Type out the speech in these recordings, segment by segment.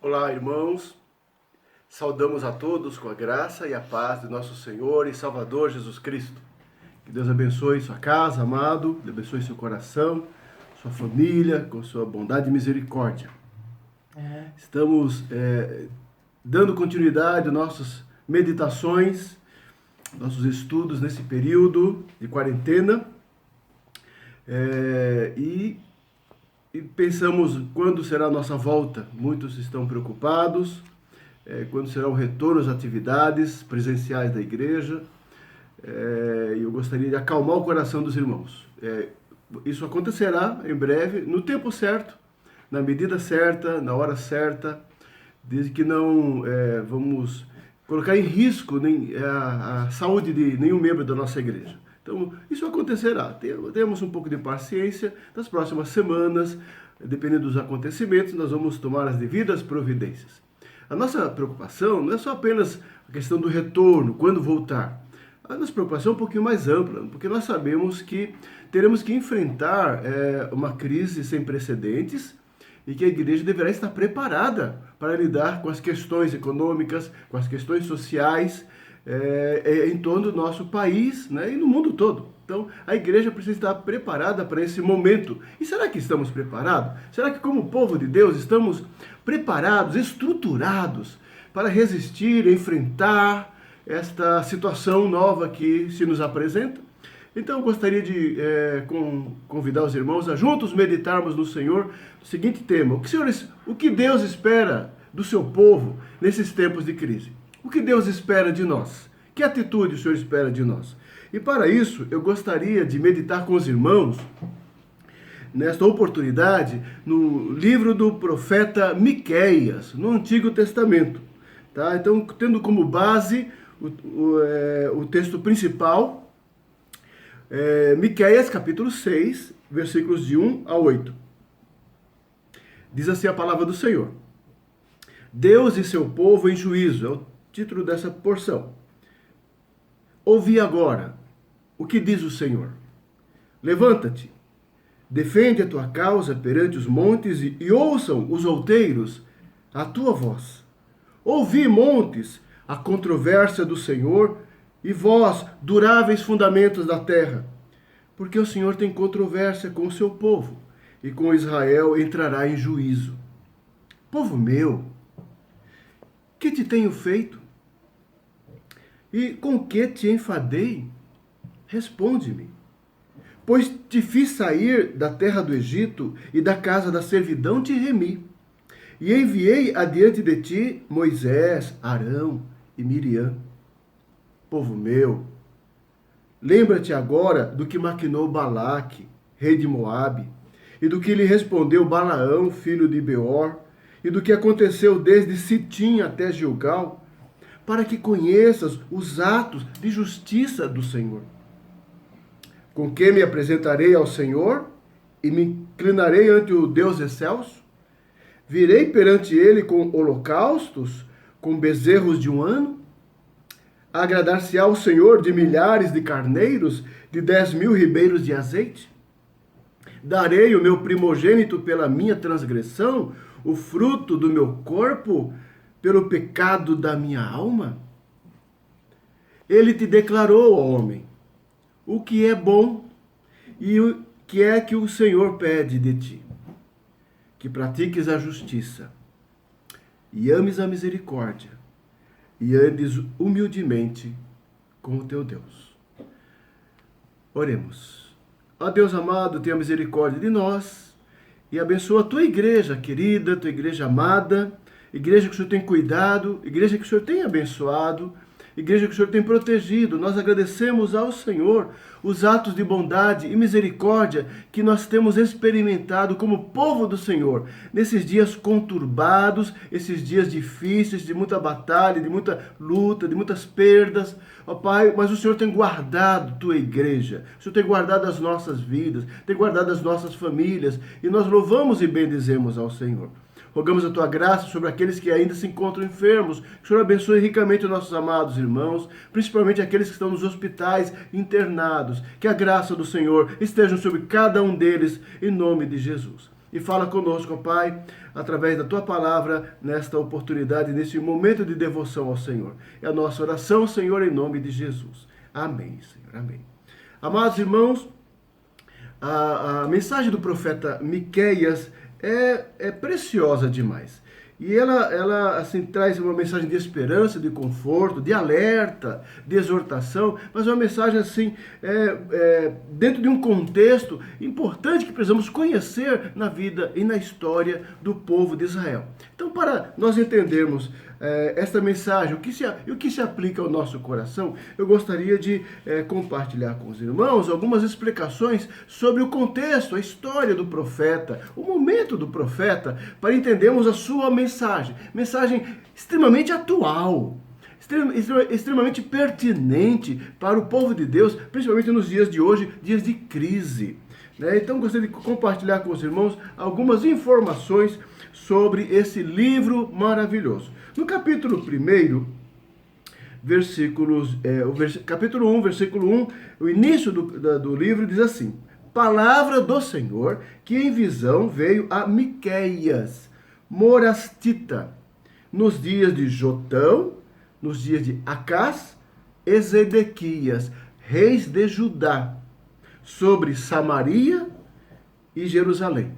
Olá, irmãos. Saudamos a todos com a graça e a paz de nosso Senhor e Salvador Jesus Cristo. Que Deus abençoe sua casa, amado, abençoe seu coração, sua família, com sua bondade e misericórdia. Estamos dando continuidade às nossas meditações, nossos estudos nesse período de quarentena. E pensamos quando será a nossa volta. Muitos estão preocupados, quando será o retorno às atividades presenciais da igreja. E eu gostaria de acalmar o coração dos irmãos. Isso acontecerá em breve, no tempo certo, na medida certa, na hora certa, desde que não vamos colocar em risco a saúde de nenhum membro da nossa igreja. Então, isso acontecerá. Temos um pouco de paciência. Nas próximas semanas, dependendo dos acontecimentos, nós vamos tomar as devidas providências. A nossa preocupação não é só apenas a questão do retorno, quando voltar. A nossa preocupação é um pouquinho mais ampla, porque nós sabemos que teremos que enfrentar uma crise sem precedentes e que a igreja deverá estar preparada para lidar com as questões econômicas, com as questões sociais, em torno do nosso país, né, e no mundo todo. Então, a igreja precisa estar preparada para esse momento. E será que estamos preparados? Será que, como povo de Deus, estamos preparados, estruturados para resistir, enfrentar esta situação nova que se nos apresenta? Então, eu gostaria de convidar os irmãos a juntos meditarmos no Senhor o seguinte tema: o que Deus espera do seu povo nesses tempos de crise? O que Deus espera de nós? Que atitude o Senhor espera de nós? E para isso, eu gostaria de meditar com os irmãos, nesta oportunidade, no livro do profeta Miqueias, no Antigo Testamento. Tá? Então, tendo como base o texto principal, Miqueias capítulo 6, versículos de 1 a 8. Diz assim a palavra do Senhor: Deus e seu povo em juízo, é o título dessa porção. Ouvi agora o que diz o Senhor. Levanta-te, defende a tua causa perante os montes e ouçam os outeiros a tua voz. Ouvi, montes, a controvérsia do Senhor e vós, duráveis fundamentos da terra, porque o Senhor tem controvérsia com o seu povo e com Israel entrará em juízo. Povo meu, que te tenho feito? E com que te enfadei? Responde-me. Pois te fiz sair da terra do Egito e da casa da servidão te remi. E enviei adiante de ti Moisés, Arão e Miriam. Povo meu, lembra-te agora do que maquinou Balaque, rei de Moabe, e do que lhe respondeu Balaão, filho de Beor, e do que aconteceu desde Sitim até Gilgal, para que conheças os atos de justiça do Senhor. Com que me apresentarei ao Senhor e me inclinarei ante o Deus excelso? Virei perante ele com holocaustos, com bezerros de um ano? Agradar-se-á ao Senhor de milhares de carneiros, de 10.000 ribeiros de azeite? Darei o meu primogênito pela minha transgressão, o fruto do meu corpo pelo pecado da minha alma? Ele te declarou, ó homem, o que é bom e o que é que o Senhor pede de ti: que pratiques a justiça e ames a misericórdia e andes humildemente com o teu Deus. Oremos. Ó Deus amado, tenha misericórdia de nós e abençoa a tua igreja querida, tua igreja amada, igreja que o Senhor tem cuidado, igreja que o Senhor tem abençoado, igreja que o Senhor tem protegido. Nós agradecemos ao Senhor os atos de bondade e misericórdia que nós temos experimentado como povo do Senhor, nesses dias conturbados, esses dias difíceis, de muita batalha, de muita luta, de muitas perdas. Ó Pai, mas o Senhor tem guardado tua igreja, o Senhor tem guardado as nossas vidas, tem guardado as nossas famílias, e nós louvamos e bendizemos ao Senhor. Rogamos a tua graça sobre aqueles que ainda se encontram enfermos. Que o Senhor abençoe ricamente os nossos amados irmãos, principalmente aqueles que estão nos hospitais internados. Que a graça do Senhor esteja sobre cada um deles, em nome de Jesus. e fala conosco, ó Pai, através da Tua palavra, nesta oportunidade, nesse momento de devoção ao Senhor. É a nossa oração, Senhor, em nome de Jesus. Amém, Senhor, amém. Amados irmãos, a mensagem do profeta Miqueias é preciosa demais. E ela assim, traz uma mensagem de esperança, de conforto, de alerta, de exortação, mas uma mensagem assim, dentro de um contexto importante que precisamos conhecer na vida e na história do povo de Israel. Então, para nós entendermos esta mensagem, o que se aplica ao nosso coração, eu gostaria de compartilhar com os irmãos algumas explicações sobre o contexto, a história do profeta, o momento do profeta, para entendermos a sua mensagem. Mensagem extremamente atual, extremamente pertinente para o povo de Deus, principalmente nos dias de hoje, dias de crise. Então, gostaria de compartilhar com os irmãos algumas informações sobre esse livro maravilhoso. No capítulo 1, capítulo 1, versículo 1, o início do livro diz assim: Palavra do Senhor, que em visão veio a Miqueias, morastita, nos dias de Jotão, nos dias de Acás e Zedequias, reis de Judá, sobre Samaria e Jerusalém.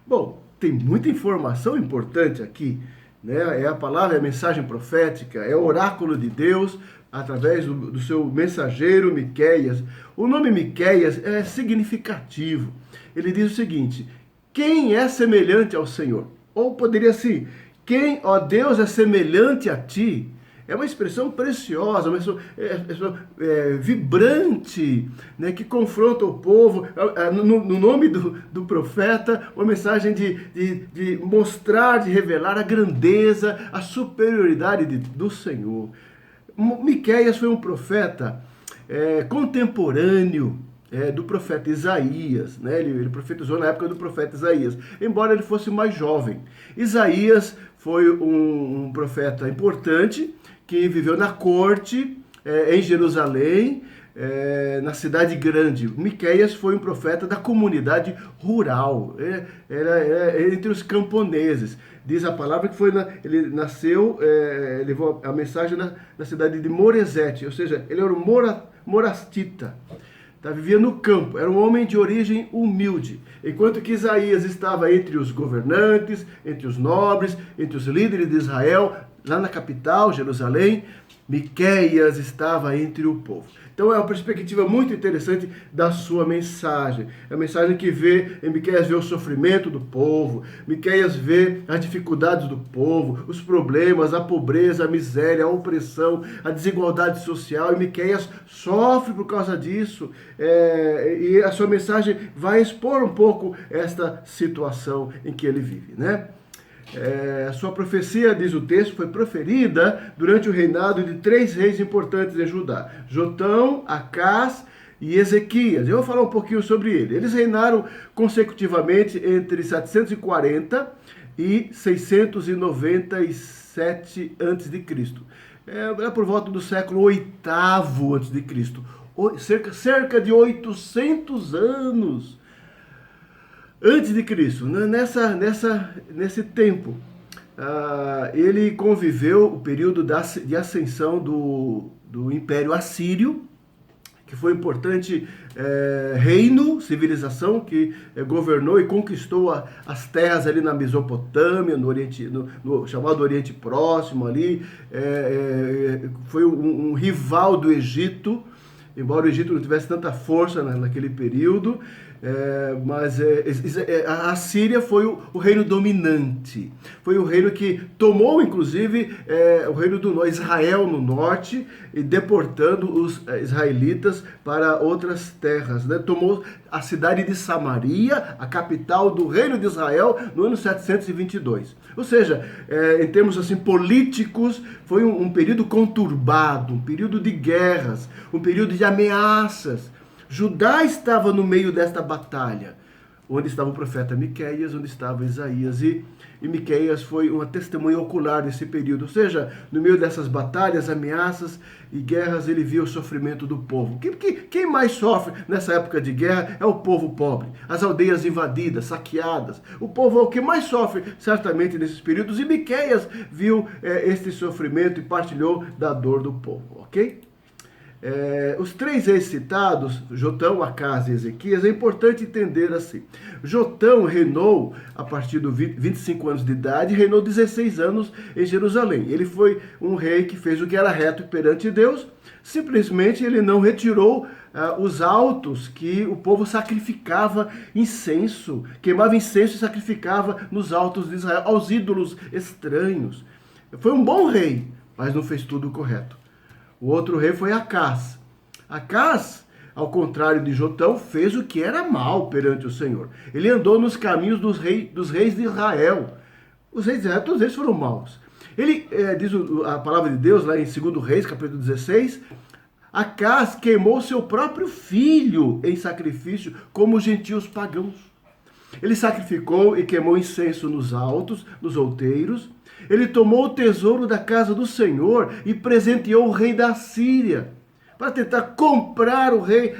Bom, tem muita informação importante aqui, né? É a palavra, é a mensagem profética, é o oráculo de Deus através do seu mensageiro Miqueias. O nome Miqueias é significativo. Ele diz o seguinte: quem é semelhante ao Senhor? Ou poderia assim: quem, ó Deus, é semelhante a ti? É uma expressão preciosa, uma expressão vibrante, né, que confronta o povo. No nome do profeta, uma mensagem de mostrar, de revelar a grandeza, a superioridade do Senhor. Miqueias foi um profeta contemporâneo do profeta Isaías, né? Ele profetizou na época do profeta Isaías, embora ele fosse mais jovem. Isaías foi um profeta importante, que viveu na corte, em Jerusalém, na cidade grande. Miqueias foi um profeta da comunidade rural, era entre os camponeses. Diz a palavra que ele nasceu, levou a mensagem na cidade de Moresete, ou seja, ele era um morastita. Vivia no campo, era um homem de origem humilde. Enquanto que Isaías estava entre os governantes, entre os nobres, entre os líderes de Israel, lá na capital, Jerusalém, Miqueias estava entre o povo. Então é uma perspectiva muito interessante da sua mensagem. É a mensagem que Miqueias vê o sofrimento do povo, Miqueias vê as dificuldades do povo, os problemas, a pobreza, a miséria, a opressão, a desigualdade social, e Miqueias sofre por causa disso. E a sua mensagem vai expor um pouco esta situação em que ele vive, né? A sua profecia, diz o texto, foi proferida durante o reinado de 3 reis importantes em Judá: Jotão, Acás e Ezequias. Eu vou falar um pouquinho sobre ele. Eles reinaram consecutivamente entre 740 e 697 a.C. É por volta do século VIII a.C., cerca de 800 anos antes de Cristo. Nesse tempo, ele conviveu o período de ascensão do Império Assírio, que foi um importante reino, civilização, que governou e conquistou as terras ali na Mesopotâmia, no Oriente, no chamado Oriente Próximo ali. Foi um rival do Egito, embora o Egito não tivesse tanta força naquele período. Mas a Síria foi o reino dominante, foi o reino que tomou, inclusive, o reino do Israel no norte, e deportando os israelitas para outras terras, né? Tomou a cidade de Samaria, a capital do reino de Israel, no ano 722. Ou seja, em termos assim políticos, foi um período conturbado, um período de guerras, um período de ameaças. Judá estava no meio desta batalha. onde estava o profeta Miqueias, onde estava Isaías, e Miqueias foi uma testemunha ocular nesse período, ou seja, no meio dessas batalhas, ameaças e guerras, ele viu o sofrimento do povo. Quem mais sofre nessa época de guerra é o povo pobre, as aldeias invadidas, saqueadas. O povo é o que mais sofre, certamente, nesses períodos, e Miqueias viu este sofrimento e partilhou da dor do povo, ok? Os três reis citados, Jotão, Acás e Ezequias, é importante entender assim. Jotão reinou a partir dos 25 anos de idade, reinou 16 anos em Jerusalém. Ele foi um rei que fez o que era reto perante Deus, simplesmente ele não retirou os altos que o povo sacrificava incenso, queimava incenso e sacrificava nos altos de Israel, aos ídolos estranhos. Foi um bom rei, mas não fez tudo correto. O outro rei foi Acás. Acás, ao contrário de Jotão, fez o que era mal perante o Senhor. Ele andou nos caminhos dos reis de Israel. Os reis de Israel, todos eles foram maus. Ele, diz a palavra de Deus, lá em 2 Reis, capítulo 16, Acás queimou seu próprio filho em sacrifício, como os gentios pagãos. Ele sacrificou e queimou incenso nos altos, nos outeiros. Ele tomou o tesouro da casa do Senhor e presenteou o rei da Síria, para tentar comprar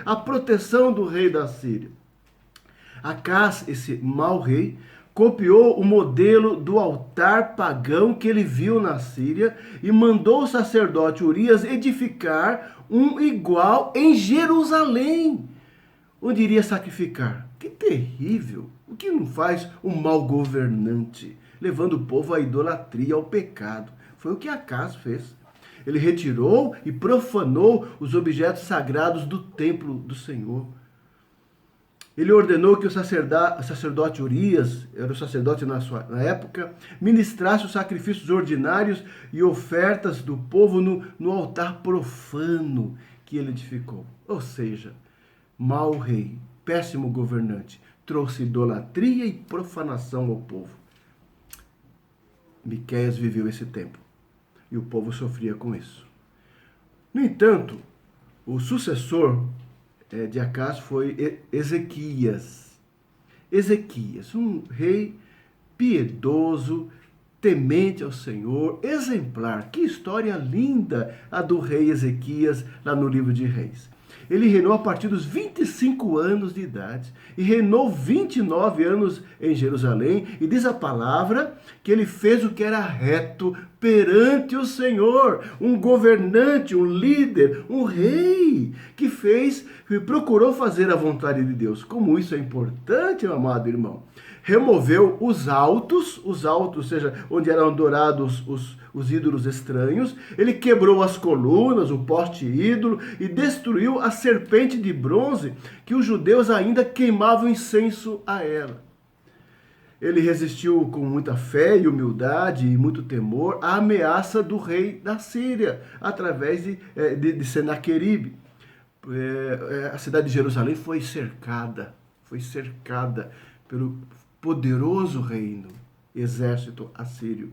a proteção do rei da Síria. Acás, esse mau rei, copiou o modelo do altar pagão que ele viu na Síria e mandou o sacerdote Urias edificar um igual em Jerusalém, onde iria sacrificar. Que terrível! O que não faz um mau governante? Levando o povo à idolatria, ao pecado. Foi o que Acás fez. Ele retirou e profanou os objetos sagrados do templo do Senhor. Ele ordenou que o sacerdote Urias, era o sacerdote na época, ministrasse os sacrifícios ordinários e ofertas do povo no altar profano que ele edificou. Ou seja, mau rei, péssimo governante, trouxe idolatria e profanação ao povo. Miqueias viveu esse tempo e o povo sofria com isso. No entanto, o sucessor de Acás foi Ezequias. Ezequias, um rei piedoso, temente ao Senhor, exemplar. Que história linda a do rei Ezequias lá no livro de Reis. Ele reinou a partir dos 25 anos de idade e reinou 29 anos em Jerusalém. E diz a palavra que ele fez o que era reto perante o Senhor. Um governante, um líder, um rei que procurou fazer a vontade de Deus. Como isso é importante, meu amado irmão. Removeu os altos, ou seja, onde eram adorados os ídolos estranhos. Ele quebrou as colunas, o poste ídolo e destruiu a serpente de bronze que os judeus ainda queimavam incenso a ela. Ele resistiu com muita fé e humildade e muito temor à ameaça do rei da Síria, através de Senaqueribe. A cidade de Jerusalém foi cercada pelo poderoso reino, exército assírio.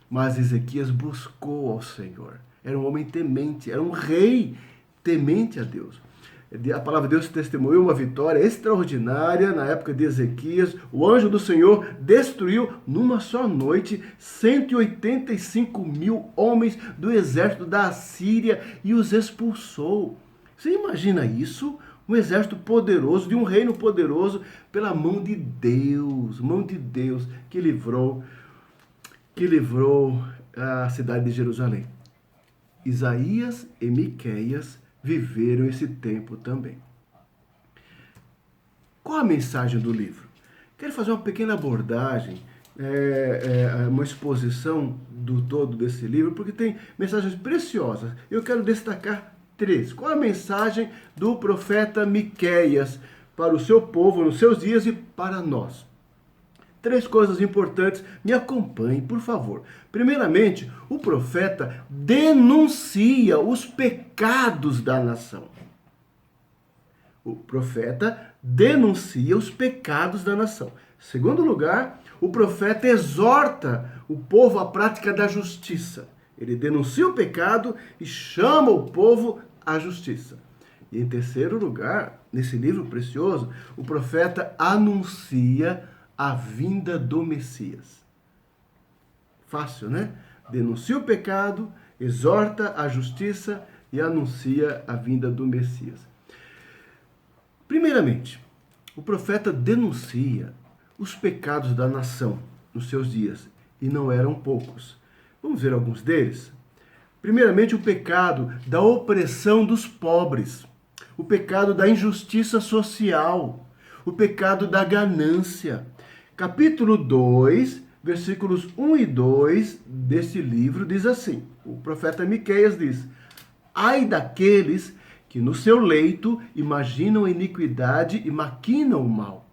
Mas Ezequias buscou ao Senhor. Era um homem temente, era um rei temente a Deus. A palavra de Deus testemunhou uma vitória extraordinária na época de Ezequias. O anjo do Senhor destruiu numa só noite 185 mil homens do exército da Assíria e os expulsou. Você imagina isso? Um exército poderoso, de um reino poderoso, pela mão de Deus que livrou a cidade de Jerusalém. Isaías e Miqueias viveram esse tempo também. Qual a mensagem do livro? Quero fazer uma pequena abordagem, uma exposição do todo desse livro, porque tem mensagens preciosas. Eu quero destacar 3. Qual a mensagem do profeta Miqueias para o seu povo nos seus dias e para nós? 3 coisas importantes, me acompanhem, por favor. Primeiramente, o profeta denuncia os pecados da nação. O profeta denuncia os pecados da nação. Segundo lugar, o profeta exorta o povo à prática da justiça. Ele denuncia o pecado e chama o povo à justiça. E em terceiro lugar, nesse livro precioso, o profeta anuncia a vinda do Messias. Fácil, né? Denuncia o pecado, exorta a justiça e anuncia a vinda do Messias. Primeiramente, o profeta denuncia os pecados da nação nos seus dias, e não eram poucos. Vamos ver alguns deles? Primeiramente, o pecado da opressão dos pobres, o pecado da injustiça social, o pecado da ganância. Capítulo 2, versículos 1 e 2 deste livro diz assim, o profeta Miqueias diz: ai daqueles que no seu leito imaginam a iniquidade e maquinam o mal.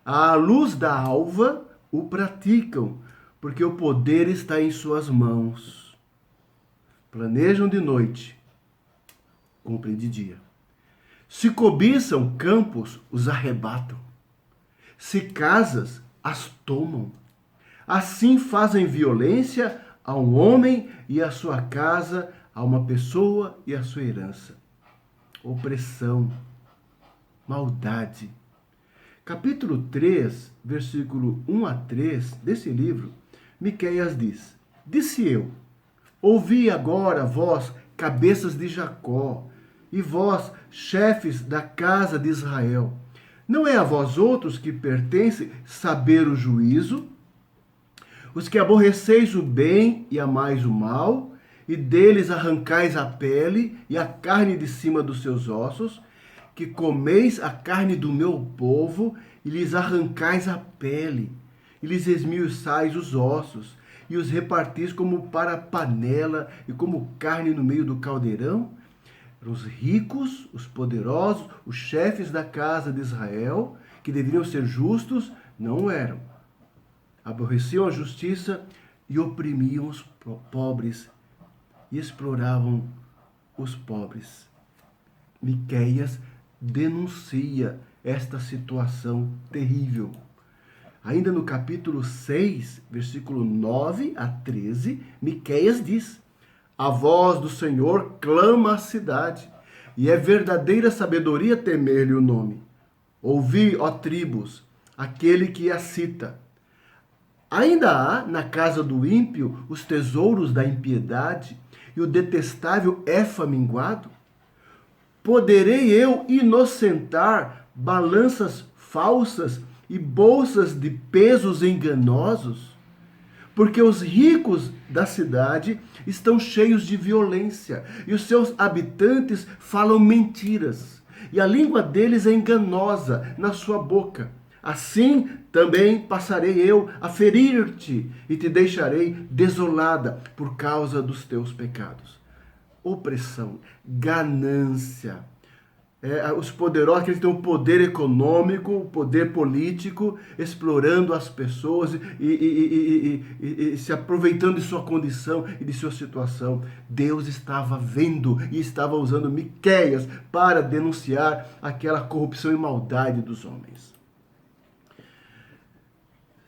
À luz da alva o praticam, porque o poder está em suas mãos. Planejam de noite, cumprem de dia. Se cobiçam campos, os arrebatam. Se casas, as tomam. Assim fazem violência a um homem e a sua casa, a uma pessoa e a sua herança. Opressão, maldade. Capítulo 3, versículo 1 a 3 desse livro, Miqueias diz: disse eu, ouvi agora, vós, cabeças de Jacó, e vós, chefes da casa de Israel. Não é a vós outros que pertence saber o juízo? Os que aborreceis o bem e amais o mal, e deles arrancais a pele e a carne de cima dos seus ossos, que comeis a carne do meu povo, e lhes arrancais a pele, e lhes esmiuçais os ossos, e os repartis como para panela, e como carne no meio do caldeirão? Os ricos, os poderosos, os chefes da casa de Israel, que deveriam ser justos, não eram. Aborreciam a justiça e oprimiam os pobres, e exploravam os pobres. Miqueias denuncia esta situação terrível. Ainda no capítulo 6, versículo 9 a 13, Miqueias diz: a voz do Senhor clama a cidade, e é verdadeira sabedoria temer-lhe o nome. Ouvi, ó tribos, aquele que a cita. Ainda há na casa do ímpio os tesouros da impiedade, e o detestável é faminguado? Poderei eu inocentar balanças falsas e bolsas de pesos enganosos? Porque os ricos da cidade estão cheios de violência, e os seus habitantes falam mentiras, e a língua deles é enganosa na sua boca. Assim também passarei eu a ferir-te, e te deixarei desolada por causa dos teus pecados. Opressão, ganância. Os poderosos, que têm o poder econômico, o poder político, explorando as pessoas e se aproveitando de sua condição e de sua situação. Deus estava vendo e estava usando Miqueias para denunciar aquela corrupção e maldade dos homens.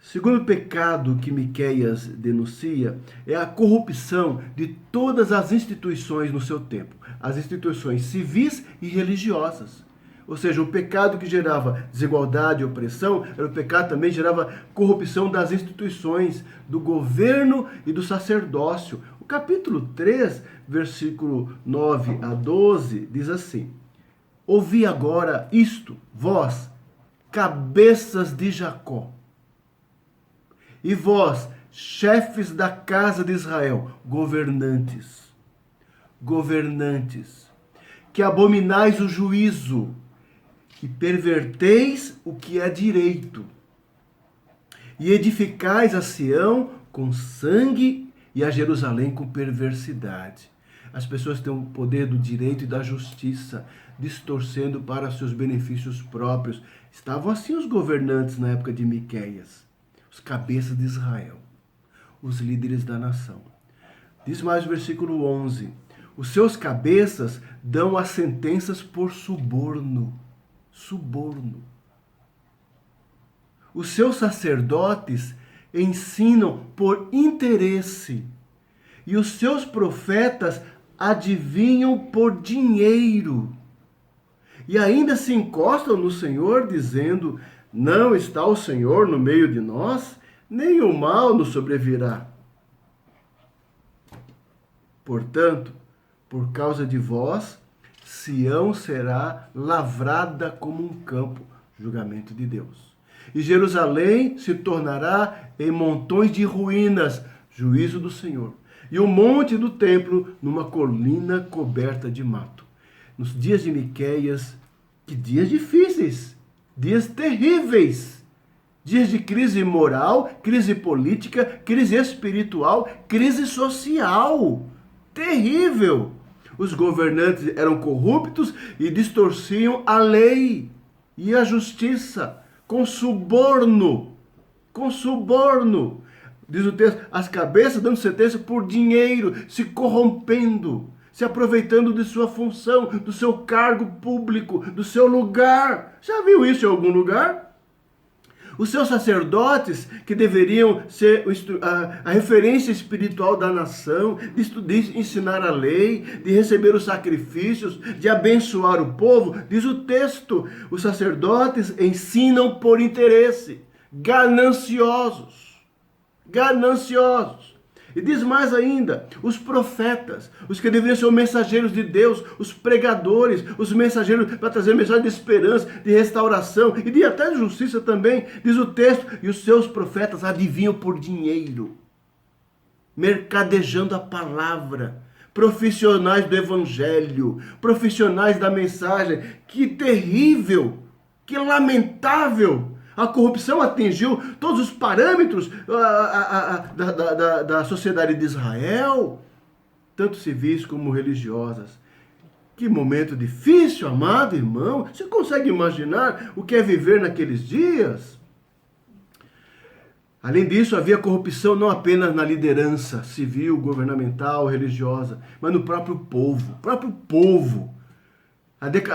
Segundo pecado que Miqueias denuncia é a corrupção de todas as instituições no seu tempo, as instituições civis e religiosas. Ou seja, o pecado que gerava desigualdade e opressão, era o pecado também que gerava corrupção das instituições, do governo e do sacerdócio. O capítulo 3, versículo 9 a 12, diz assim: ouvi agora isto, vós, cabeças de Jacó, e vós, chefes da casa de Israel, governantes, que abominais o juízo e perverteis o que é direito, e edificais a Sião com sangue e a Jerusalém com perversidade. As pessoas têm o poder do direito e da justiça, distorcendo para seus benefícios próprios. Estavam assim os governantes na época de Miqueias, os cabeças de Israel, os líderes da nação. Diz mais o versículo 11: os seus cabeças dão as sentenças por suborno. Os seus sacerdotes ensinam por interesse, e os seus profetas adivinham por dinheiro. e ainda se encostam no Senhor, dizendo: não está o Senhor no meio de nós, nem o mal nos sobrevirá. Portanto, por causa de vós, Sião será lavrada como um campo, julgamento de Deus. E Jerusalém se tornará em montões de ruínas, juízo do Senhor. E o monte do templo numa colina coberta de mato. Nos dias de Miqueias, que dias difíceis, dias terríveis. Dias de crise moral, crise política, crise espiritual, crise social. Terrível! Os governantes eram corruptos e distorciam a lei e a justiça com suborno. Com suborno. Diz o texto, as cabeças dando sentença por dinheiro, se corrompendo, se aproveitando de sua função, do seu cargo público, do seu lugar. Já viu isso em algum lugar? Os seus sacerdotes, que deveriam ser a referência espiritual da nação, de ensinar a lei, de receber os sacrifícios, de abençoar o povo, diz o texto, os sacerdotes ensinam por interesse, gananciosos. Gananciosos. E diz mais ainda, os profetas, os que deveriam ser os mensageiros de Deus, os pregadores, os mensageiros para trazer mensagem de esperança, de restauração e de até de justiça também, diz o texto, e os seus profetas adivinham por dinheiro, mercadejando a palavra, profissionais do evangelho, profissionais da mensagem. Que terrível, que lamentável! A corrupção atingiu todos os parâmetros da sociedade de Israel, tanto civis como religiosas. Que momento difícil, amado irmão. Você consegue imaginar o que é viver naqueles dias? Além disso, havia corrupção não apenas na liderança civil, governamental, religiosa, mas no próprio povo.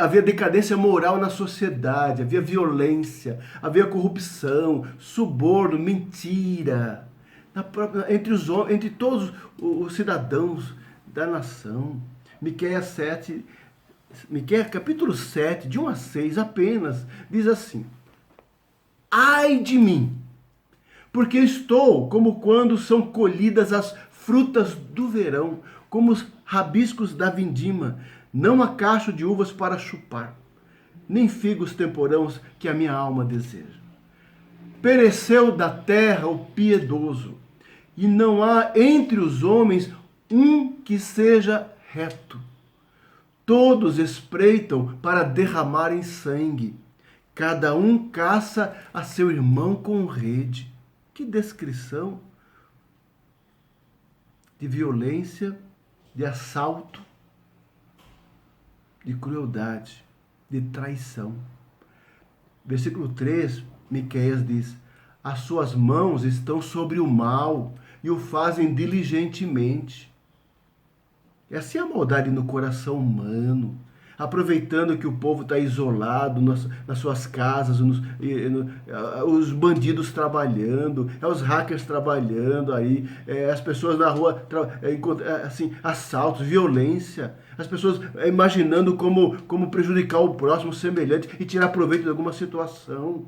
Havia decadência moral na sociedade, havia violência, havia corrupção, suborno, mentira entre todos os cidadãos da nação. Miqueias capítulo 7, de 1 a 6 apenas, diz assim: ai de mim, porque estou como quando são colhidas as frutas do verão, como os rabiscos da vindima. Não há cacho de uvas para chupar, nem figos temporãos que a minha alma deseja. Pereceu da terra o piedoso, e não há entre os homens um que seja reto. Todos espreitam para derramarem sangue, cada um caça a seu irmão com rede. Que descrição de violência, de assalto, de crueldade, de traição. Versículo 3, Miqueias diz: as suas mãos estão sobre o mal e o fazem diligentemente. É assim a maldade no coração humano, aproveitando que o povo está isolado nas suas casas, os bandidos trabalhando, os hackers trabalhando aí, as pessoas na rua, assim, assaltos, violência, as pessoas imaginando como prejudicar o próximo, semelhante, e tirar proveito de alguma situação.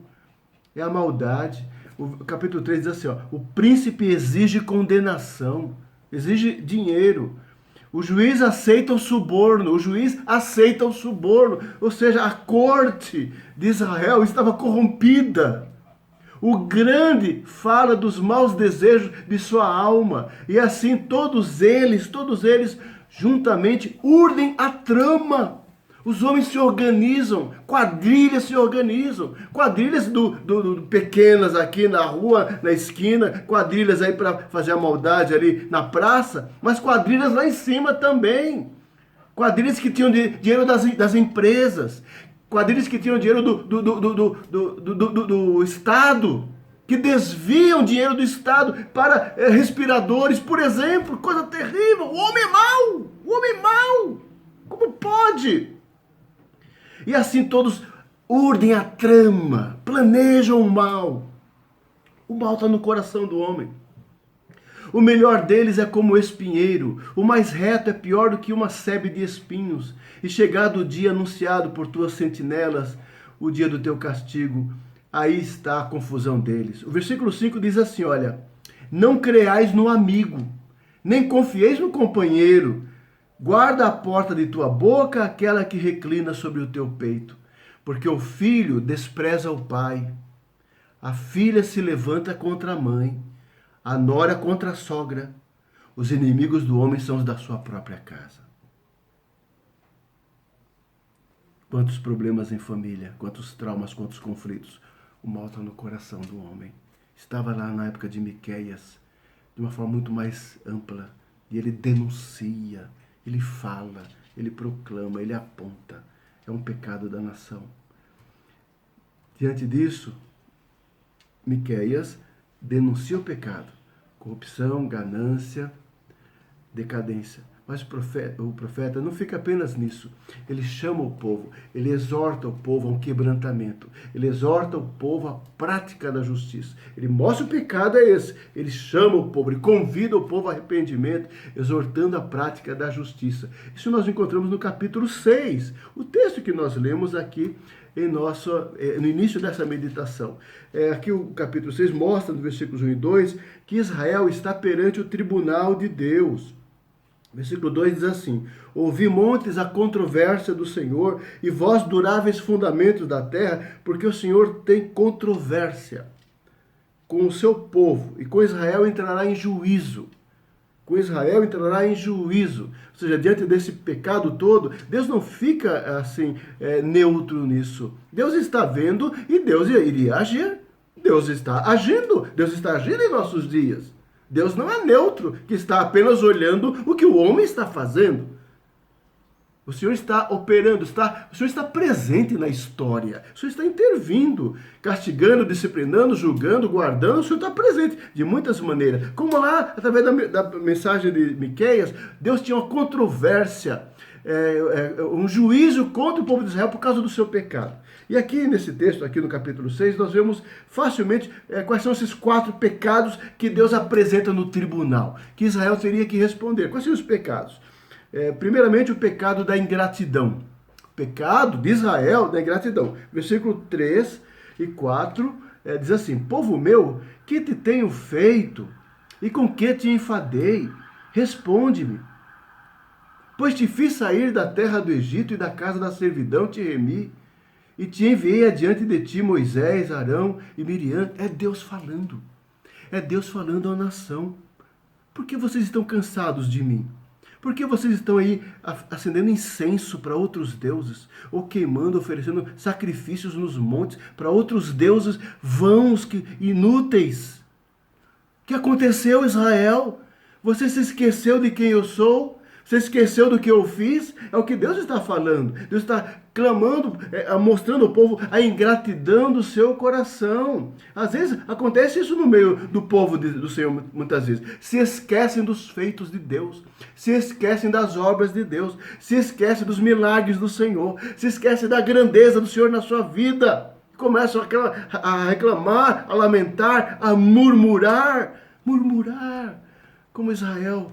É a maldade. O capítulo 3 diz assim, o príncipe exige condenação, exige dinheiro. O juiz aceita o suborno, ou seja, a corte de Israel estava corrompida. O grande fala dos maus desejos de sua alma, e assim todos eles, juntamente urdem a trama. Os homens se organizam, quadrilhas pequenas aqui na rua, na esquina, quadrilhas aí para fazer a maldade ali na praça, mas quadrilhas lá em cima também. Quadrilhas que tinham dinheiro das empresas, quadrilhas que tinham dinheiro do Estado, que desviam dinheiro do Estado para respiradores, por exemplo. Coisa terrível. O homem é mau. Como pode? E assim todos urdem a trama, planejam o mal. O mal está no coração do homem. O melhor deles é como o espinheiro, o mais reto é pior do que uma sebe de espinhos. E chegado o dia anunciado por tuas sentinelas, o dia do teu castigo, aí está a confusão deles. O versículo 5 diz assim, olha, não creais no amigo, nem confieis no companheiro. Guarda a porta de tua boca aquela que reclina sobre o teu peito, porque o filho despreza o pai, a filha se levanta contra a mãe, a nora contra a sogra. Os inimigos do homem são os da sua própria casa. Quantos problemas em família, quantos traumas, quantos conflitos. O mal está no coração do homem. Estava lá na época de Miqueias, de uma forma muito mais ampla. E ele denuncia, ele fala, ele proclama, ele aponta. É um pecado da nação. Diante disso, Miqueias denuncia o pecado. Corrupção, ganância, decadência. Mas o profeta não fica apenas nisso. Ele chama o povo, ele exorta o povo a um quebrantamento. Ele exorta o povo à prática da justiça. Ele mostra o pecado é esse. Ele chama o povo, ele convida o povo ao arrependimento, exortando a prática da justiça. Isso nós encontramos no capítulo 6. O texto que nós lemos aqui no início dessa meditação. Aqui o capítulo 6 mostra, no versículos 1 e 2, que Israel está perante o tribunal de Deus. Versículo 2 diz assim, ouvi montes a controvérsia do Senhor e vós duráveis fundamentos da terra, porque o Senhor tem controvérsia com o seu povo e com Israel entrará em juízo. Com Israel entrará em juízo. Ou seja, diante desse pecado todo, Deus não fica assim neutro nisso. Deus está vendo e Deus iria agir. Deus está agindo em nossos dias. Deus não é neutro, que está apenas olhando o que o homem está fazendo. O Senhor está operando, o Senhor está presente na história. O Senhor está intervindo, castigando, disciplinando, julgando, guardando. O Senhor está presente de muitas maneiras. Como lá, através da mensagem de Miqueias, Deus tinha uma controvérsia, um juízo contra o povo de Israel por causa do seu pecado. E aqui nesse texto, aqui no capítulo 6, nós vemos facilmente quais são esses 4 pecados que Deus apresenta no tribunal, que Israel teria que responder. Quais são os pecados? Primeiramente, o pecado da ingratidão. O pecado de Israel da ingratidão. Versículo 3 e 4 diz assim, povo meu, que te tenho feito e com que te enfadei? Responde-me. Pois te fiz sair da terra do Egito e da casa da servidão te remi. E te enviei adiante de ti Moisés, Arão e Miriam. É Deus falando. É Deus falando à nação. Por que vocês estão cansados de mim? Por que vocês estão aí acendendo incenso para outros deuses? Ou queimando, oferecendo sacrifícios nos montes para outros deuses vãos, inúteis? O que aconteceu, Israel? Você se esqueceu de quem eu sou? Você esqueceu do que eu fiz? É o que Deus está falando. Deus está clamando, mostrando ao povo a ingratidão do seu coração. Às vezes acontece isso no meio do povo do Senhor, muitas vezes. Se esquecem dos feitos de Deus. Se esquecem das obras de Deus. Se esquecem dos milagres do Senhor. Se esquecem da grandeza do Senhor na sua vida. Começam a reclamar, a lamentar, a murmurar. Murmurar. Como Israel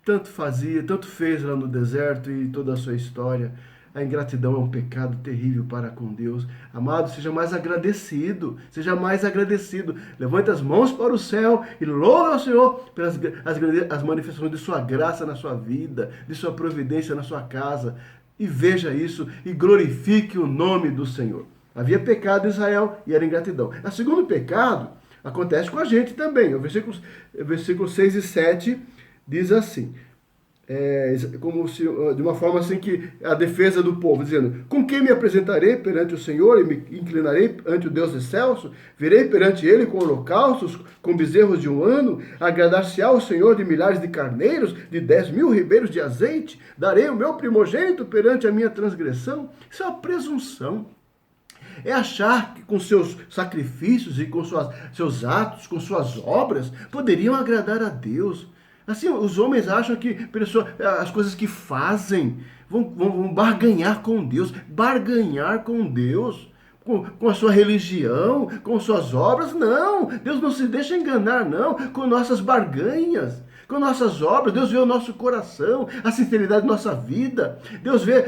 tanto fazia, tanto fez lá no deserto e toda a sua história. A ingratidão é um pecado terrível para com Deus. Amado, seja mais agradecido. Seja mais agradecido. Levante as mãos para o céu e louve ao Senhor pelas as manifestações de sua graça na sua vida, de sua providência na sua casa. E veja isso e glorifique o nome do Senhor. Havia pecado em Israel e era ingratidão. O segundo pecado acontece com a gente também. O versículo 6 e 7 diz assim, como se, de uma forma assim que a defesa do povo, dizendo, com quem me apresentarei perante o Senhor e me inclinarei ante o Deus excelso? Virei perante ele com holocaustos, com bezerros de 1 ano? Agradar-se-á o Senhor de milhares de carneiros, de 10.000 ribeiros de azeite? Darei o meu primogênito perante a minha transgressão? Isso é uma presunção. É achar que com seus sacrifícios e com seus atos, com suas obras, poderiam agradar a Deus. Assim, os homens acham que as coisas que fazem vão barganhar com Deus. Barganhar com Deus. com a sua religião, com suas obras. Não, Deus não se deixa enganar, não, com nossas barganhas, com nossas obras. Deus vê o nosso coração, a sinceridade da nossa vida. Deus vê,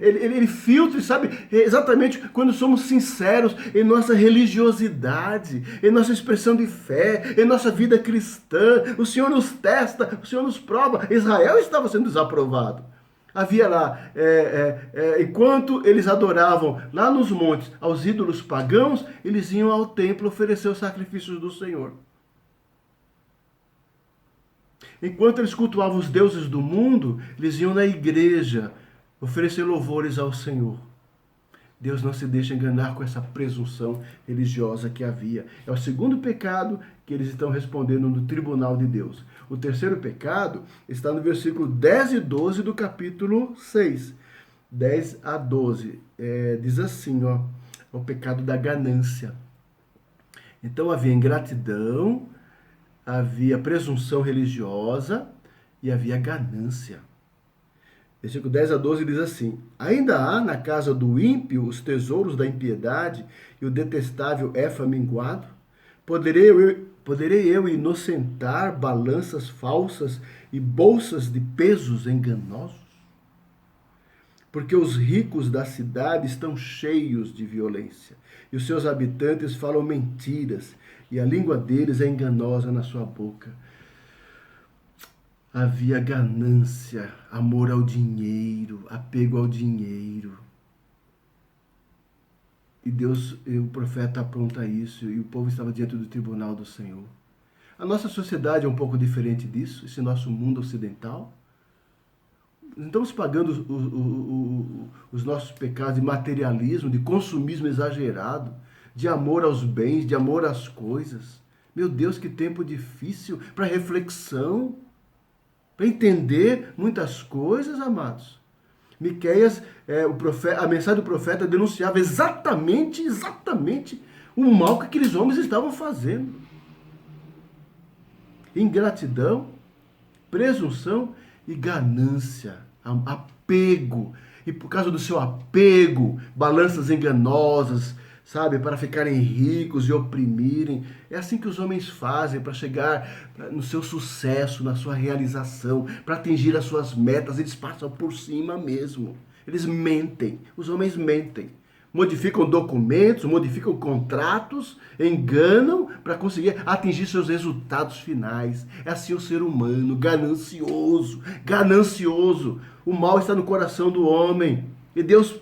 ele filtra e sabe exatamente quando somos sinceros em nossa religiosidade, em nossa expressão de fé, em nossa vida cristã. O Senhor nos testa, o Senhor nos prova. Israel estava sendo desaprovado. Havia lá, enquanto eles adoravam lá nos montes aos ídolos pagãos, eles iam ao templo oferecer os sacrifícios do Senhor. Enquanto eles cultuavam os deuses do mundo, eles iam na igreja oferecer louvores ao Senhor. Deus não se deixa enganar com essa presunção religiosa que havia. É o segundo pecado que eles estão respondendo no tribunal de Deus. O terceiro pecado está no versículo 10 e 12 do capítulo 6. 10 a 12. Diz assim, ó, é o pecado da ganância. Então havia ingratidão, havia presunção religiosa e havia ganância. Versículo 10 a 12 diz assim: ainda há na casa do ímpio os tesouros da impiedade e o detestável éfa minguado? Poderei eu inocentar balanças falsas e bolsas de pesos enganosos? Porque os ricos da cidade estão cheios de violência, e os seus habitantes falam mentiras, e a língua deles é enganosa na sua boca. Havia ganância, amor ao dinheiro, apego ao dinheiro. E Deus, o profeta apronta isso, e o povo estava diante do tribunal do Senhor. A nossa sociedade é um pouco diferente disso, esse nosso mundo ocidental. Estamos pagando os nossos pecados de materialismo, de consumismo exagerado, de amor aos bens, de amor às coisas. Meu Deus, que tempo difícil para reflexão, para entender muitas coisas, amados. Miqueias, a mensagem do profeta denunciava exatamente o mal que aqueles homens estavam fazendo. Ingratidão, presunção e ganância, apego. E por causa do seu apego, balanças enganosas, sabe, para ficarem ricos e oprimirem. É assim que os homens fazem para chegar no seu sucesso, na sua realização, para atingir as suas metas. Eles passam por cima mesmo. Eles mentem. Os homens mentem. Modificam documentos, modificam contratos, enganam para conseguir atingir seus resultados finais. É assim o ser humano, ganancioso, ganancioso. O mal está no coração do homem e Deus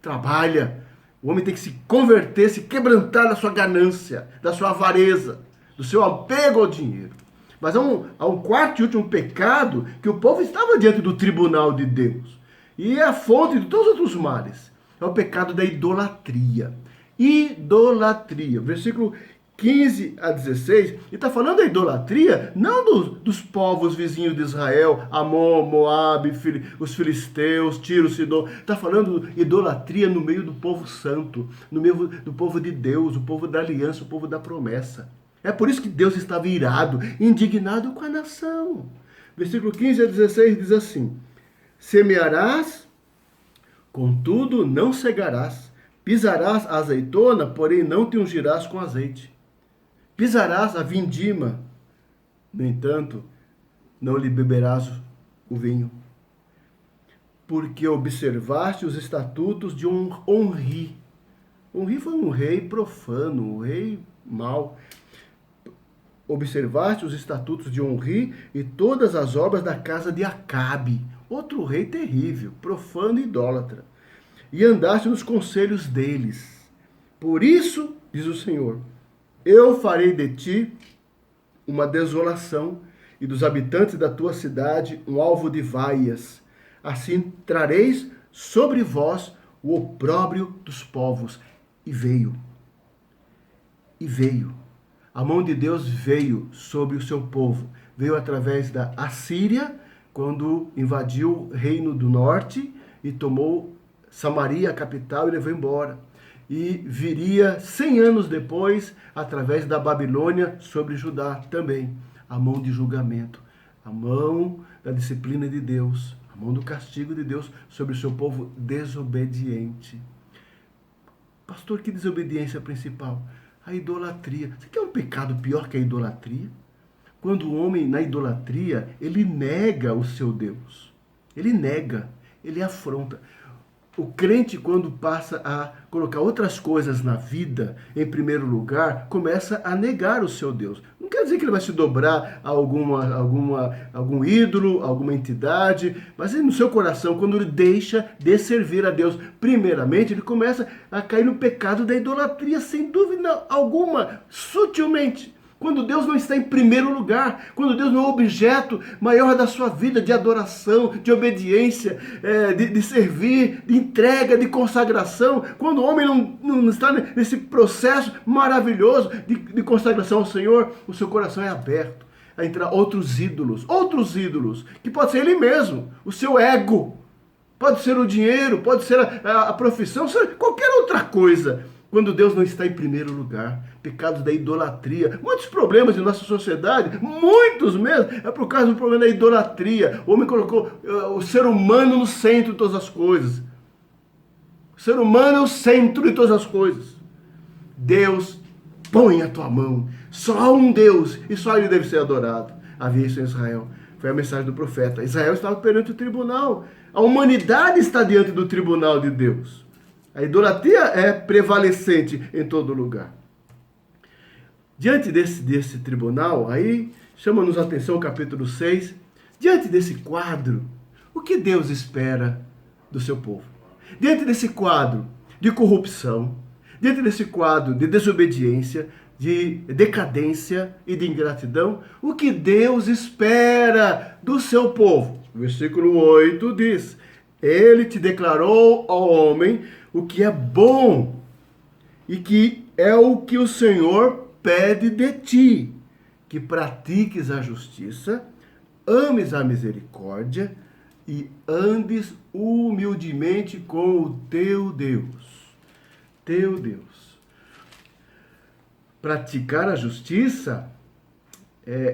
trabalha. O homem tem que se converter, se quebrantar da sua ganância, da sua avareza, do seu apego ao dinheiro. Mas há um quarto e último pecado que o povo estava diante do tribunal de Deus. E é a fonte de todos os outros males. É o pecado da idolatria. Idolatria. Versículo 15 a 16. E está falando da idolatria não dos povos vizinhos de Israel, Amon, Moabe, os filisteus, Tiro, Sidom. Está falando idolatria no meio do povo santo, no meio do povo de Deus, o povo da aliança, o povo da promessa. É por isso que Deus estava irado, indignado com a nação. Versículo 15 a 16 diz assim: semearás, contudo não cegarás, pisarás a azeitona, porém não te ungirás com azeite. Pisarás a vindima, no entanto, não lhe beberás o vinho. Porque observaste os estatutos de um Onri. Onri foi um rei profano, um rei mau. Observaste os estatutos de Onri e todas as obras da casa de Acabe, outro rei terrível, profano e idólatra. E andaste nos conselhos deles. Por isso, diz o Senhor, eu farei de ti uma desolação e dos habitantes da tua cidade um alvo de vaias. Assim trareis sobre vós o opróbrio dos povos. E veio. A mão de Deus veio sobre o seu povo. Veio através da Assíria, quando invadiu o reino do norte e tomou Samaria, a capital, e levou embora. E viria 100 anos depois, através da Babilônia, sobre Judá também. A mão de julgamento, a mão da disciplina de Deus, a mão do castigo de Deus sobre o seu povo desobediente. Pastor, que desobediência principal? A idolatria. Você quer um pecado pior que a idolatria? Quando o homem, na idolatria, ele nega o seu Deus. Ele nega, ele afronta. O crente, quando passa a colocar outras coisas na vida em primeiro lugar, começa a negar o seu Deus. Não quer dizer que ele vai se dobrar a algum ídolo, alguma entidade, mas no seu coração, quando ele deixa de servir a Deus, primeiramente, ele começa a cair no pecado da idolatria, sem dúvida alguma, sutilmente. Quando Deus não está em primeiro lugar, quando Deus não é o objeto maior da sua vida, de adoração, de obediência, de servir, de entrega, de consagração, quando o homem não está nesse processo maravilhoso de consagração ao Senhor, o seu coração é aberto a entrar outros ídolos, que pode ser ele mesmo, o seu ego, pode ser o dinheiro, pode ser a profissão, qualquer outra coisa. Quando Deus não está em primeiro lugar, pecados da idolatria, muitos problemas em nossa sociedade, muitos mesmo, é por causa do problema da idolatria. O homem colocou o ser humano no centro de todas as coisas. O ser humano é o centro de todas as coisas. Deus, põe a tua mão, só há um Deus e só ele deve ser adorado. Havia isso em Israel, foi a mensagem do profeta. Israel estava perante o tribunal, a humanidade está diante do tribunal de Deus. A idolatria é prevalecente em todo lugar. Diante desse tribunal, aí chama-nos a atenção o capítulo 6. Diante desse quadro, o que Deus espera do seu povo? Diante desse quadro de corrupção, diante desse quadro de desobediência, de decadência e de ingratidão, o que Deus espera do seu povo? O versículo 8 diz: Ele te declarou, ó homem, o que é bom e que é o que o Senhor pede de ti, que pratiques a justiça, ames a misericórdia e andes humildemente com o teu Deus. Teu Deus. Praticar a justiça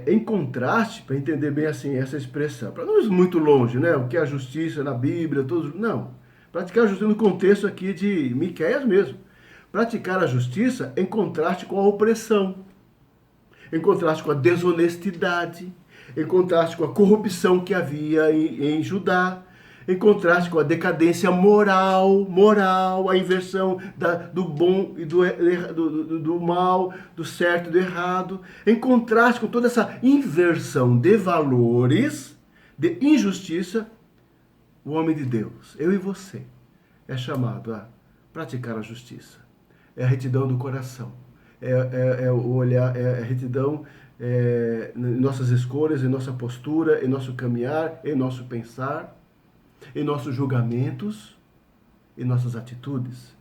em contraste, para entender bem assim essa expressão, para não ir muito longe, né? O que é a justiça na Bíblia, todos, não. Praticar a justiça no contexto aqui de Miqueias mesmo. Praticar a justiça em contraste com a opressão, em contraste com a desonestidade, em contraste com a corrupção que havia em Judá, em contraste com a decadência moral, a inversão do bom e do mal, do certo e do errado, em contraste com toda essa inversão de valores, de injustiça. O homem de Deus, eu e você, é chamado a praticar a justiça. É a retidão do coração. É o olhar, é a retidão em nossas escolhas, em nossa postura, em nosso caminhar, em nosso pensar, em nossos julgamentos, em nossas atitudes.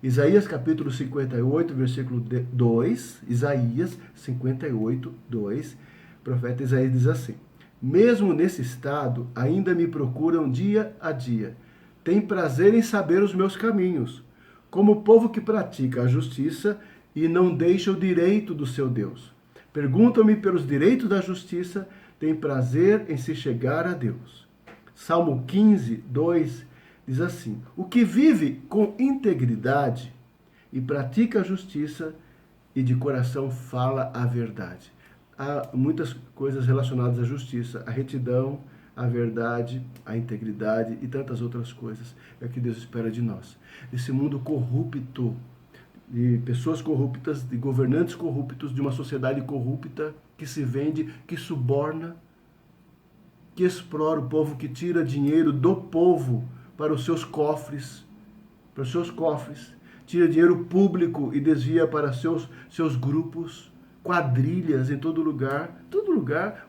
Isaías capítulo 58, versículo 2, Isaías 58, 2, o profeta Isaías diz assim: Mesmo nesse estado, ainda me procuram dia a dia. Tem prazer em saber os meus caminhos, como o povo que pratica a justiça e não deixa o direito do seu Deus. Perguntam-me pelos direitos da justiça, tem prazer em se chegar a Deus. Salmo 15, 2 diz assim: O que vive com integridade e pratica a justiça e de coração fala a verdade. Há muitas coisas relacionadas à justiça, à retidão, à verdade, à integridade e tantas outras coisas. É o que Deus espera de nós. Esse mundo corrupto, de pessoas corruptas, de governantes corruptos, de uma sociedade corrupta que se vende, que suborna, que explora o povo, que tira dinheiro do povo para os seus cofres, tira dinheiro público e desvia para seus grupos, quadrilhas em todo lugar,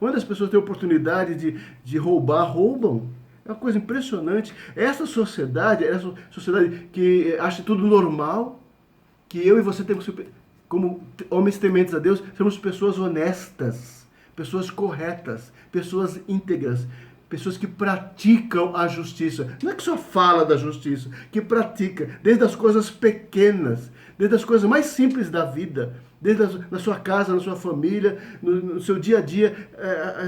onde as pessoas têm oportunidade de roubar, roubam. É uma coisa impressionante. Essa sociedade que acha tudo normal, que eu e você temos, como homens tementes a Deus, somos pessoas honestas, pessoas corretas, pessoas íntegras, pessoas que praticam a justiça. Não é que só fala da justiça, que pratica, desde as coisas pequenas, desde as coisas mais simples da vida, desde na sua casa, na sua família, no seu dia a dia,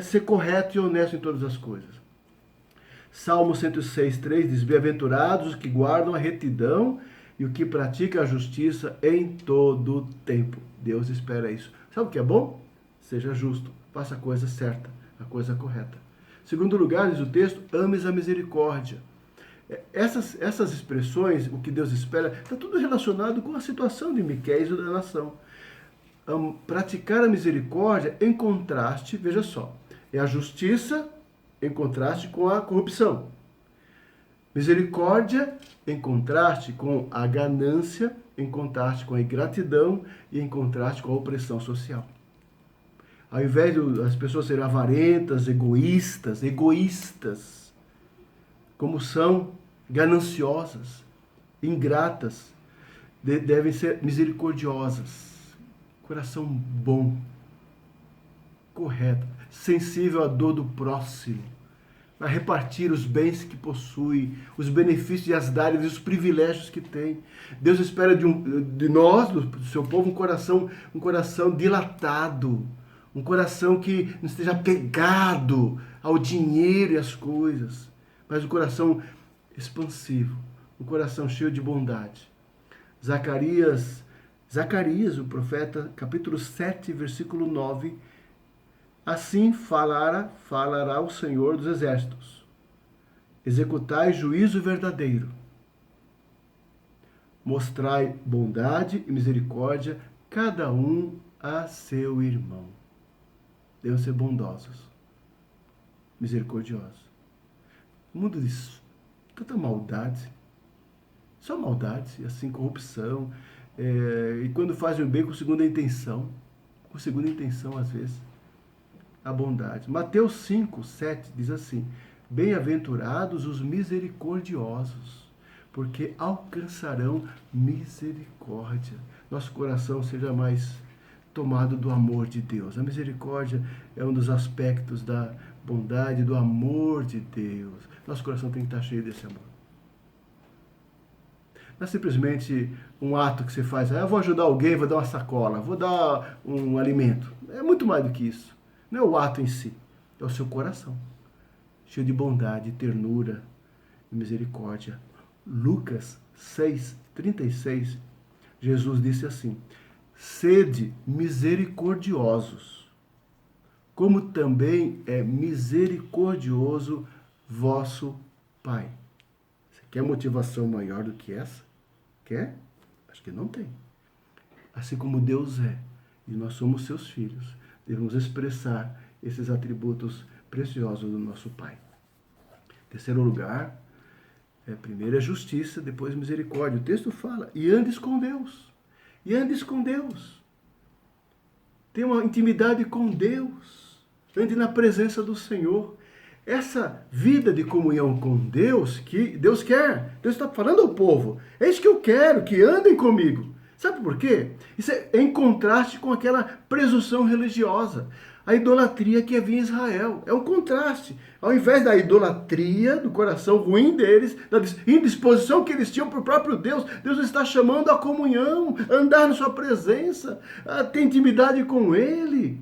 ser correto e honesto em todas as coisas. Salmo 106, 3 diz: Bem-aventurados os que guardam a retidão e o que pratica a justiça em todo o tempo. Deus espera isso. Sabe o que é bom? Seja justo, faça a coisa certa, a coisa correta. Segundo lugar, diz o texto, ames a misericórdia. Essas expressões, o que Deus espera, está tudo relacionado com a situação de Miqueias e da nação. Praticar a misericórdia em contraste, veja só, é a justiça em contraste com a corrupção. Misericórdia em contraste com a ganância, em contraste com a ingratidão e em contraste com a opressão social. Ao invés das pessoas serem avarentas, egoístas, como são, gananciosas, ingratas, devem ser misericordiosas, coração bom, correto, sensível à dor do próximo, a repartir os bens que possui, os benefícios e as dádivas e os privilégios que tem. Deus espera de nós, do seu povo, um coração dilatado, um coração que não esteja apegado ao dinheiro e às coisas, mas um coração expansivo, um coração cheio de bondade. Zacarias, o profeta, capítulo 7, versículo 9, assim falará o Senhor dos Exércitos. Executai juízo verdadeiro. Mostrai bondade e misericórdia, cada um a seu irmão. Devem ser bondosos, misericordiosos. O mundo diz tanta maldade, só maldade, assim, corrupção, e quando fazem o bem com segunda intenção às vezes, a bondade. Mateus 5, 7 diz assim, bem-aventurados os misericordiosos, porque alcançarão misericórdia. Nosso coração seja mais tomado do amor de Deus. A misericórdia é um dos aspectos da bondade, do amor de Deus. Nosso coração tem que estar cheio desse amor. Não é simplesmente um ato que você faz, eu vou ajudar alguém, vou dar uma sacola, vou dar um alimento. É muito mais do que isso. Não é o ato em si, é o seu coração, cheio de bondade, ternura e misericórdia. Lucas 6, 36, Jesus disse assim, sede misericordiosos, como também é misericordioso vosso Pai. Você quer motivação maior do que essa? Quer? Acho que não tem. Assim como Deus é, e nós somos seus filhos, devemos expressar esses atributos preciosos do nosso Pai. Terceiro lugar, primeiro é justiça, depois misericórdia. O texto fala, e andes com Deus. E andes com Deus. Tenha uma intimidade com Deus. Ande na presença do Senhor. Essa vida de comunhão com Deus, que Deus quer. Deus está falando ao povo. É isso que eu quero, que andem comigo. Sabe por quê? Isso é em contraste com aquela presunção religiosa. A idolatria que havia em Israel. É um contraste. Ao invés da idolatria, do coração ruim deles, da indisposição que eles tinham para o próprio Deus, Deus está chamando a comunhão, a andar na sua presença, a ter intimidade com Ele.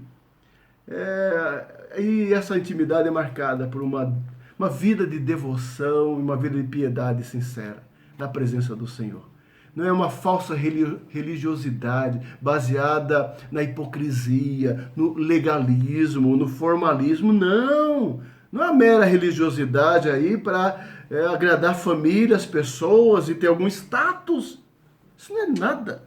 E essa intimidade é marcada por uma vida de devoção, uma vida de piedade sincera, na presença do Senhor. Não é uma falsa religiosidade baseada na hipocrisia, no legalismo, no formalismo. Não! Não é uma mera religiosidade aí para agradar famílias, pessoas e ter algum status. Isso não é nada.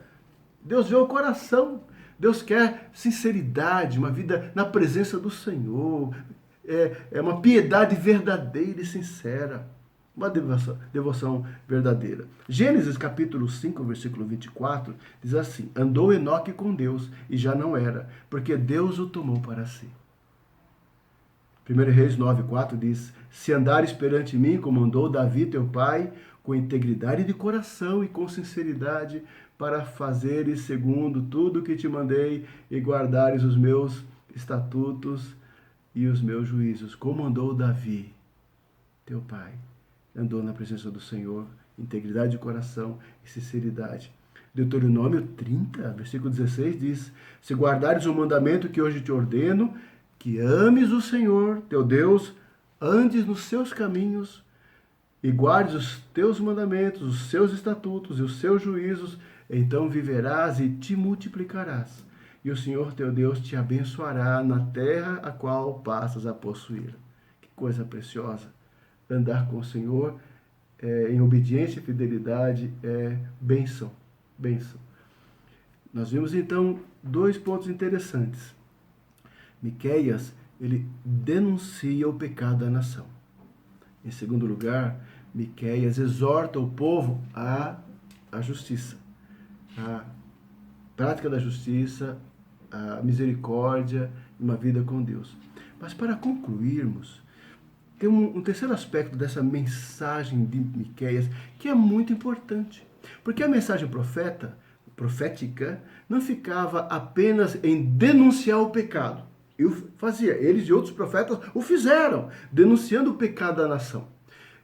Deus vê o coração. Deus quer sinceridade, uma vida na presença do Senhor. É uma piedade verdadeira e sincera. Uma devoção verdadeira. Gênesis capítulo 5, versículo 24, diz assim, andou Enoque com Deus e já não era, porque Deus o tomou para si. 1 Reis 9, 4 diz, se andares perante mim, como andou Davi teu pai, com integridade de coração e com sinceridade, para fazeres segundo tudo que te mandei e guardares os meus estatutos e os meus juízos, como andou Davi teu pai. Andou na presença do Senhor, integridade de coração e sinceridade. Deuteronômio 30, versículo 16 diz, se guardares o mandamento que hoje te ordeno, que ames o Senhor, teu Deus, andes nos seus caminhos e guardes os teus mandamentos, os seus estatutos e os seus juízos, então viverás e te multiplicarás. E o Senhor teu Deus te abençoará na terra a qual passas a possuir. Que coisa preciosa! Andar com o Senhor em obediência e fidelidade é bênção, bênção. Nós vimos então 2 pontos interessantes. Miqueias, ele denuncia o pecado da nação. Em segundo lugar, Miqueias exorta o povo à justiça, à prática da justiça, à misericórdia e uma vida com Deus. Mas para concluirmos, tem um terceiro aspecto dessa mensagem de Miqueias que é muito importante. Porque a mensagem profética não ficava apenas em denunciar o pecado. Eles e outros profetas o fizeram, denunciando o pecado da nação.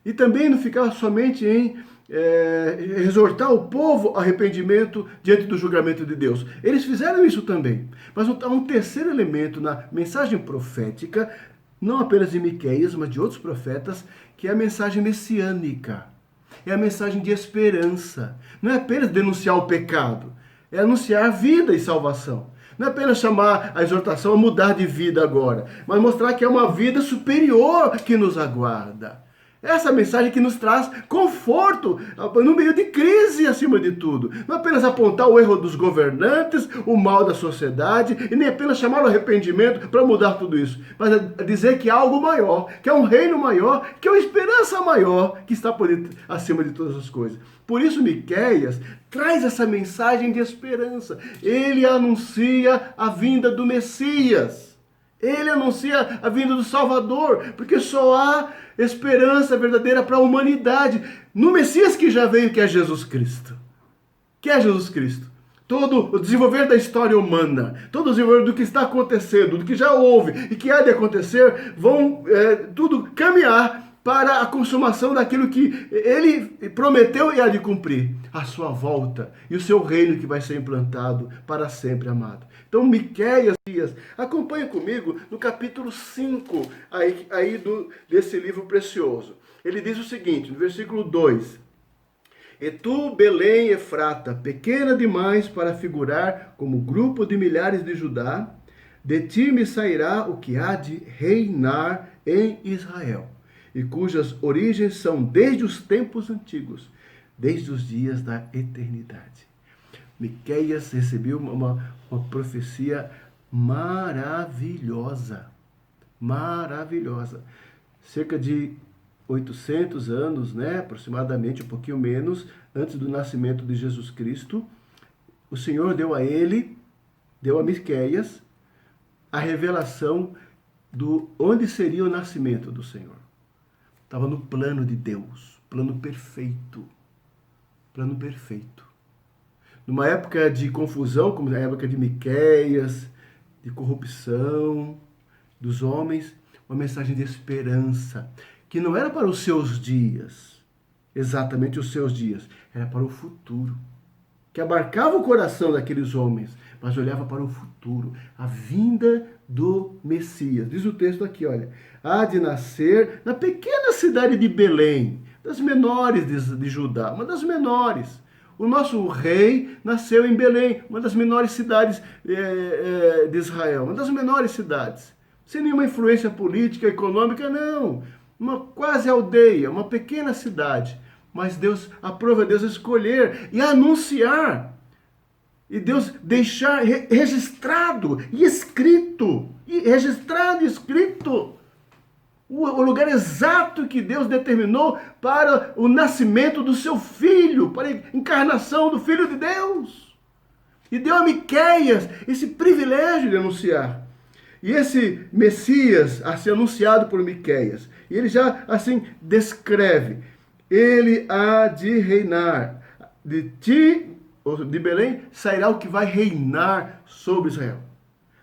E também não ficava somente em exortar o povo ao arrependimento diante do julgamento de Deus. Eles fizeram isso também. Mas há um terceiro elemento na mensagem profética, não apenas de Miqueias, mas de outros profetas, que é a mensagem messiânica. É a mensagem de esperança. Não é apenas denunciar o pecado, é anunciar vida e salvação. Não é apenas chamar a exortação a mudar de vida agora, mas mostrar que é uma vida superior que nos aguarda. Essa mensagem que nos traz conforto no meio de crise, acima de tudo. Não apenas apontar o erro dos governantes, o mal da sociedade, e nem apenas chamar o arrependimento para mudar tudo isso. Mas dizer que há algo maior, que é um reino maior, que é uma esperança maior, que está acima de todas as coisas. Por isso, Miqueias traz essa mensagem de esperança. Ele anuncia a vinda do Messias. Ele anuncia a vinda do Salvador, porque só há esperança verdadeira para a humanidade no Messias que já veio, que é Jesus Cristo. Que é Jesus Cristo. Todo o desenvolver da história humana, todo o desenvolver do que está acontecendo, do que já houve e que há de acontecer, vão tudo caminhar para a consumação daquilo que ele prometeu e há de cumprir, a sua volta e o seu reino que vai ser implantado para sempre, amado. Então, Miqueias, acompanha comigo no capítulo 5 desse livro precioso. Ele diz o seguinte, no versículo 2: E tu, Belém Efrata, pequena demais para figurar como grupo de milhares de Judá, de ti me sairá o que há de reinar em Israel, e cujas origens são desde os tempos antigos, desde os dias da eternidade. Miqueias recebeu uma profecia maravilhosa, maravilhosa. Cerca de 800 anos, aproximadamente, um pouquinho menos, antes do nascimento de Jesus Cristo, o Senhor deu a Miqueias, a revelação do onde seria o nascimento do Senhor. Estava no plano de Deus, plano perfeito. Plano perfeito. Numa época de confusão, como na época de Miqueias, de corrupção dos homens, uma mensagem de esperança, que não era para os seus dias, exatamente os seus dias, era para o futuro, que abarcava o coração daqueles homens, mas olhava para o futuro, a vinda do Messias. Diz o texto aqui, olha, há de nascer na pequena cidade de Belém, das menores de Judá, uma das menores. O nosso rei nasceu em Belém, uma das menores cidades de Israel, uma das menores cidades. Sem nenhuma influência política, econômica, não. Uma quase aldeia, uma pequena cidade. Mas Deus aprova Deus escolher e anunciar. E Deus deixar registrado e escrito. O lugar exato que Deus determinou para o nascimento do seu filho, para a encarnação do Filho de Deus. E deu a Miqueias esse privilégio de anunciar. E esse Messias, assim anunciado por Miqueias, e ele já assim descreve, ele há de reinar, de ti, de Belém, sairá o que vai reinar sobre Israel.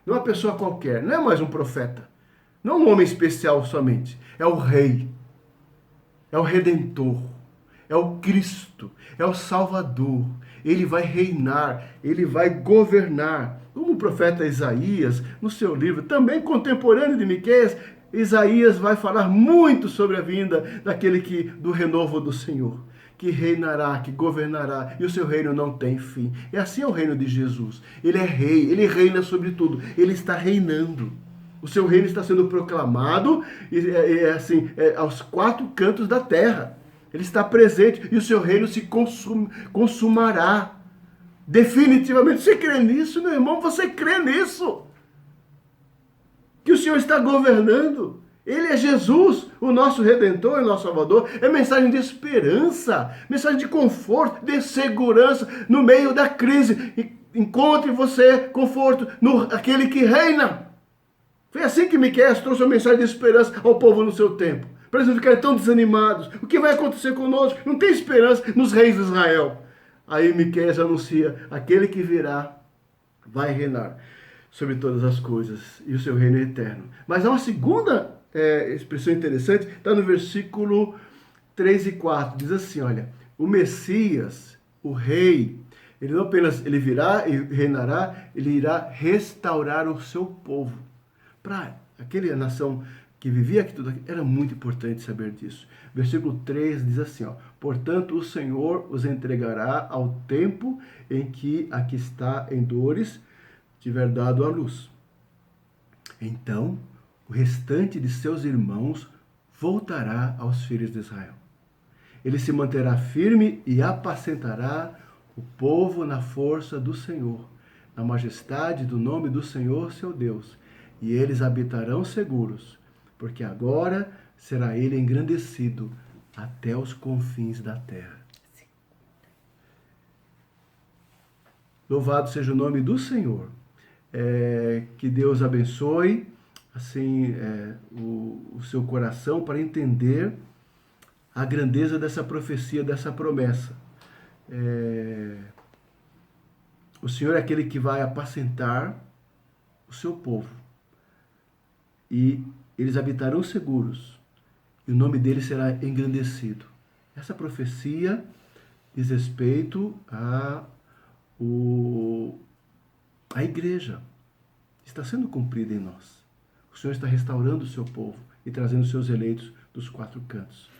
Não é uma pessoa qualquer, não é mais um profeta. Não um homem especial somente, é o Rei, é o Redentor, é o Cristo, é o Salvador. Ele vai reinar, ele vai governar. Como o profeta Isaías, no seu livro, também contemporâneo de Miqueias, Isaías vai falar muito sobre a vinda do renovo do Senhor, que reinará, que governará, e o seu reino não tem fim. E assim é o reino de Jesus. Ele é rei, ele reina sobre tudo, ele está reinando. O seu reino está sendo proclamado aos quatro cantos da terra. Ele está presente e o seu reino se consumará. Definitivamente. Você crê nisso, meu irmão? Você crê nisso? Que o Senhor está governando. Ele é Jesus, o nosso Redentor e nosso Salvador. É mensagem de esperança, mensagem de conforto, de segurança no meio da crise. Encontre você conforto naquele que reina. Foi assim que Miqueias trouxe uma mensagem de esperança ao povo no seu tempo. Para eles não ficarem tão desanimados. O que vai acontecer conosco? Não tem esperança nos reis de Israel. Aí Miqueias anuncia, aquele que virá vai reinar sobre todas as coisas, e o seu reino é eterno. Mas há uma segunda expressão interessante, está no versículo 3 e 4, diz assim, olha, o Messias, o rei, ele não apenas ele virá e reinará, ele irá restaurar o seu povo. Para aquela nação que vivia aqui tudo aqui, era muito importante saber disso. Versículo 3 diz assim, ó, portanto o Senhor os entregará ao tempo em que aqui está em dores tiver dado à luz. Então o restante de seus irmãos voltará aos filhos de Israel. Ele se manterá firme e apacentará o povo na força do Senhor, na majestade do nome do Senhor seu Deus, e eles habitarão seguros, porque agora será ele engrandecido até os confins da terra. Louvado seja o nome do Senhor. Que Deus abençoe assim o seu coração para entender a grandeza dessa profecia, dessa promessa. O Senhor é aquele que vai apacentar o seu povo. E eles habitarão seguros, e o nome dele será engrandecido. Essa profecia diz respeito à igreja. Está sendo cumprida em nós. O Senhor está restaurando o seu povo e trazendo os seus eleitos dos quatro cantos.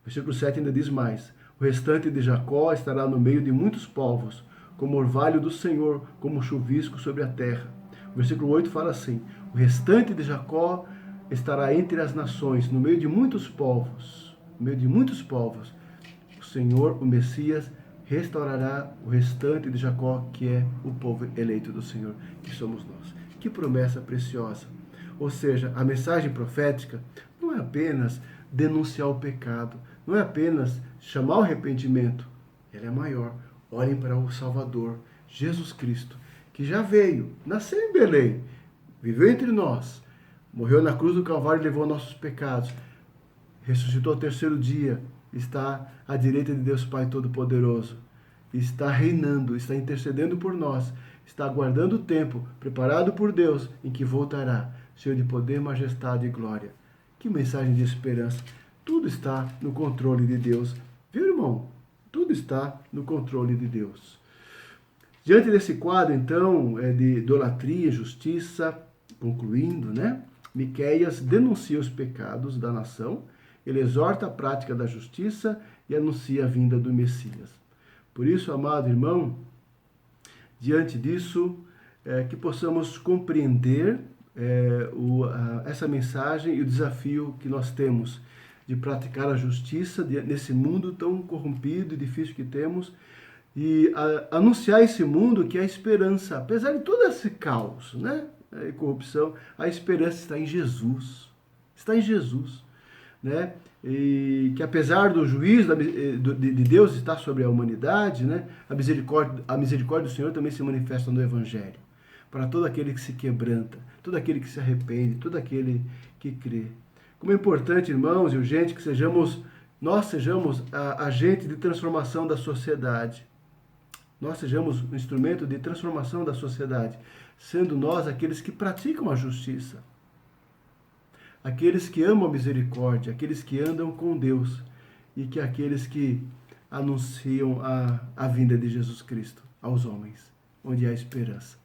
O versículo 7 ainda diz mais, o restante de Jacó estará no meio de muitos povos, como orvalho do Senhor, como chuvisco sobre a terra. O versículo 8 fala assim, o restante de Jacó estará entre as nações, no meio de muitos povos. No meio de muitos povos, o Senhor, o Messias, restaurará o restante de Jacó, que é o povo eleito do Senhor, que somos nós. Que promessa preciosa! Ou seja, a mensagem profética não é apenas denunciar o pecado, não é apenas chamar o arrependimento, ela é maior. Olhem para o Salvador, Jesus Cristo, que já veio, nasceu em Belém, viveu entre nós, morreu na cruz do Calvário e levou nossos pecados, ressuscitou ao terceiro dia, está à direita de Deus Pai Todo-Poderoso, está reinando, está intercedendo por nós, está aguardando o tempo, preparado por Deus, em que voltará, cheio de poder, majestade e glória. Que mensagem de esperança! Tudo está no controle de Deus. Viu, irmão? Tudo está no controle de Deus. Diante desse quadro, então, de idolatria, justiça, concluindo, né? Miqueias denuncia os pecados da nação, ele exorta a prática da justiça e anuncia a vinda do Messias. Por isso, amado irmão, diante disso, que possamos compreender essa mensagem e o desafio que nós temos de praticar a justiça nesse mundo tão corrompido e difícil que temos, e anunciar esse mundo que é a esperança, apesar de todo esse caos, né, e corrupção, a esperança está em Jesus, né, e que apesar do juízo de Deus estar sobre a humanidade, né, a misericórdia do Senhor também se manifesta no Evangelho, para todo aquele que se quebranta, todo aquele que se arrepende, todo aquele que crê. Como é importante, irmãos e urgente, que nós sejamos agentes de transformação da sociedade. Nós sejamos um instrumento de transformação da sociedade, sendo nós aqueles que praticam a justiça, aqueles que amam a misericórdia, aqueles que andam com Deus e que aqueles que anunciam a vinda de Jesus Cristo aos homens, onde há esperança.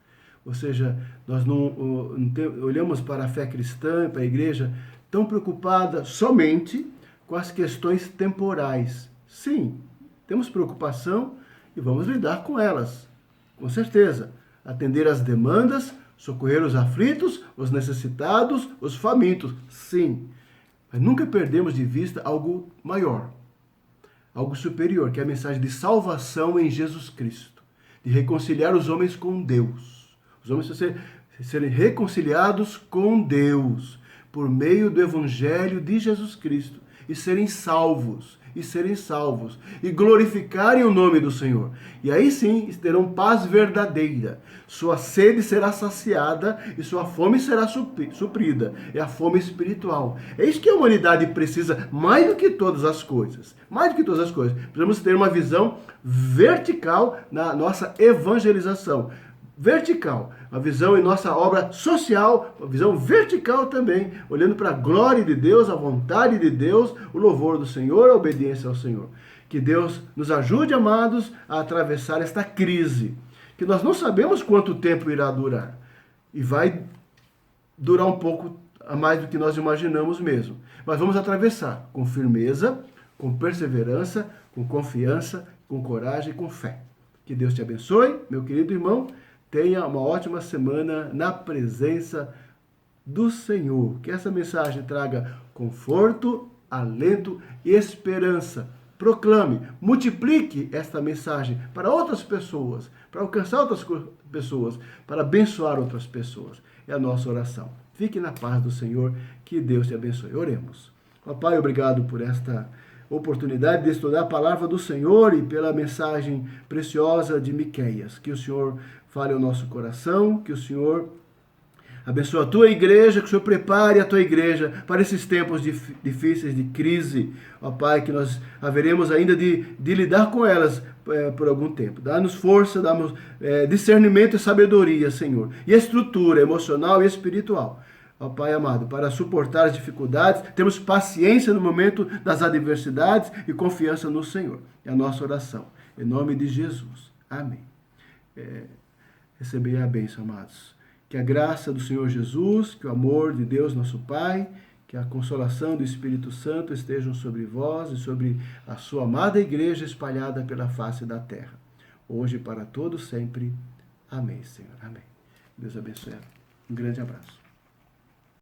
Ou seja, nós não olhamos para a fé cristã, para a igreja, tão preocupada somente com as questões temporais. Sim, temos preocupação e vamos lidar com elas, com certeza. Atender às demandas, socorrer os aflitos, os necessitados, os famintos. Sim, mas nunca perdemos de vista algo maior, algo superior, que é a mensagem de salvação em Jesus Cristo, de reconciliar os homens com Deus. Os homens serem reconciliados com Deus por meio do Evangelho de Jesus Cristo e serem salvos, e glorificarem o nome do Senhor. E aí sim terão paz verdadeira. Sua sede será saciada e sua fome será suprida. É a fome espiritual. É isso que a humanidade precisa mais do que todas as coisas. Mais do que todas as coisas. Precisamos ter uma visão vertical na nossa evangelização. Vertical, a visão em nossa obra social, uma visão vertical também, olhando para a glória de Deus, a vontade de Deus, o louvor do Senhor, a obediência ao Senhor. Que Deus nos ajude, amados, a atravessar esta crise, que nós não sabemos quanto tempo irá durar, e vai durar um pouco a mais do que nós imaginamos mesmo, mas vamos atravessar com firmeza, com perseverança, com confiança, com coragem e com fé. Que Deus te abençoe, meu querido irmão. Tenha uma ótima semana na presença do Senhor. Que essa mensagem traga conforto, alento e esperança. Proclame, multiplique esta mensagem para outras pessoas, para alcançar outras pessoas, para abençoar outras pessoas. É a nossa oração. Fique na paz do Senhor, que Deus te abençoe. Oremos. Ó Pai, obrigado por esta oportunidade de estudar a palavra do Senhor e pela mensagem preciosa de Miqueias. Que o Senhor fale ao nosso coração, que o Senhor abençoe a tua igreja, que o Senhor prepare a tua igreja para esses tempos difíceis de crise. Ó Pai, que nós haveremos ainda de lidar com elas por algum tempo. Dá-nos força, dá-nos discernimento e sabedoria, Senhor, e estrutura emocional e espiritual. Ó Pai amado, para suportar as dificuldades, temos paciência no momento das adversidades e confiança no Senhor. É a nossa oração. Em nome de Jesus. Amém. Recebei a bênção, amados. Que a graça do Senhor Jesus, que o amor de Deus, nosso Pai, que a consolação do Espírito Santo estejam sobre vós e sobre a sua amada igreja espalhada pela face da terra. Hoje e para todos sempre. Amém, Senhor. Amém. Deus abençoe. Um grande abraço.